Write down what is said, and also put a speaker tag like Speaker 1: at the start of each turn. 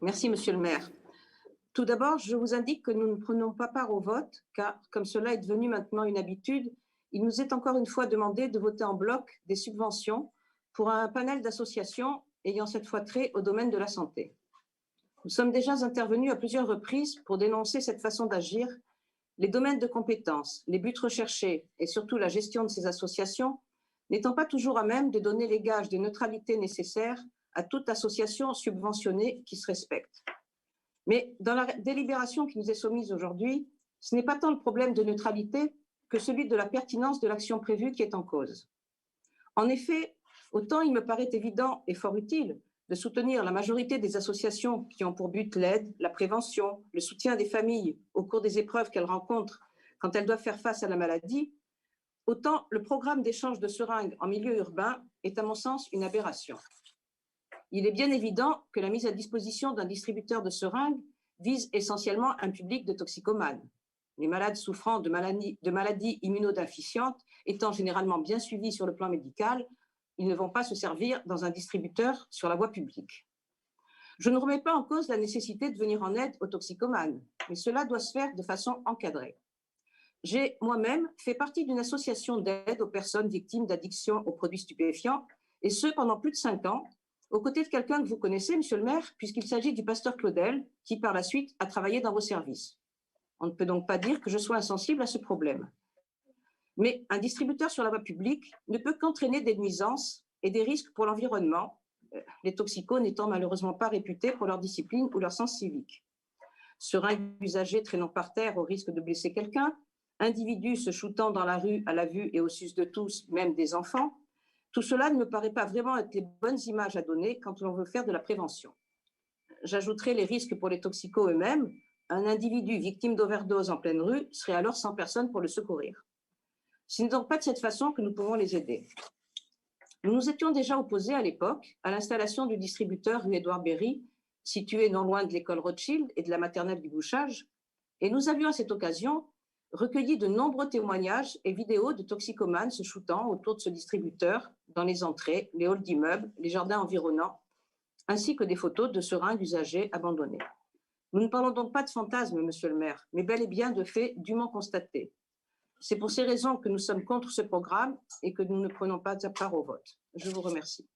Speaker 1: Merci, Monsieur le maire. Tout d'abord, je vous indique que nous ne prenons pas part au vote, car, comme cela est devenu maintenant une habitude, il nous est encore une fois demandé de voter en bloc des subventions pour un panel d'associations ayant cette fois trait au domaine de la santé. Nous sommes déjà intervenus à plusieurs reprises pour dénoncer cette façon d'agir. Les domaines de compétences, les buts recherchés et surtout la gestion de ces associations n'étant pas toujours à même de donner les gages de neutralité nécessaires à toute association subventionnée qui se respecte. Mais dans la délibération qui nous est soumise aujourd'hui, ce n'est pas tant le problème de neutralité que celui de la pertinence de l'action prévue qui est en cause. En effet, autant il me paraît évident et fort utile de soutenir la majorité des associations qui ont pour but l'aide, la prévention, le soutien des familles au cours des épreuves qu'elles rencontrent quand elles doivent faire face à la maladie, autant le programme d'échange de seringues en milieu urbain est à mon sens une aberration. Il est bien évident que la mise à disposition d'un distributeur de seringues vise essentiellement un public de toxicomanes. Les malades souffrant de maladies immunodéficientes étant généralement bien suivis sur le plan médical, ils ne vont pas se servir dans un distributeur sur la voie publique. Je ne remets pas en cause la nécessité de venir en aide aux toxicomanes, mais cela doit se faire de façon encadrée. J'ai moi-même fait partie d'une association d'aide aux personnes victimes d'addiction aux produits stupéfiants, et ce pendant plus de 5 ans, aux côtés de quelqu'un que vous connaissez, Monsieur le maire, puisqu'il s'agit du pasteur Claudel, qui par la suite a travaillé dans vos services. On ne peut donc pas dire que je sois insensible à ce problème. Mais un distributeur sur la voie publique ne peut qu'entraîner des nuisances et des risques pour l'environnement, les toxicos n'étant malheureusement pas réputés pour leur discipline ou leur sens civique. Seringues usagées traînant par terre au risque de blesser quelqu'un, individus se shootant dans la rue à la vue et au su de tous, même des enfants, tout cela ne me paraît pas vraiment être les bonnes images à donner quand on veut faire de la prévention. J'ajouterai les risques pour les toxicos eux-mêmes. Un individu victime d'overdose en pleine rue serait alors sans personne pour le secourir. Ce n'est donc pas de cette façon que nous pouvons les aider. Nous nous étions déjà opposés à l'époque à l'installation du distributeur rue Édouard Berry, situé non loin de l'école Rothschild et de la maternelle du Bouchage, et nous avions à cette occasion recueilli de nombreux témoignages et vidéos de toxicomanes se shootant autour de ce distributeur dans les entrées, les halls d'immeubles, les jardins environnants, ainsi que des photos de seringues usagées abandonnées. Nous ne parlons donc pas de fantasmes, Monsieur le maire, mais bel et bien de faits dûment constatés. C'est pour ces raisons que nous sommes contre ce programme et que nous ne prenons pas part au vote. Je vous remercie.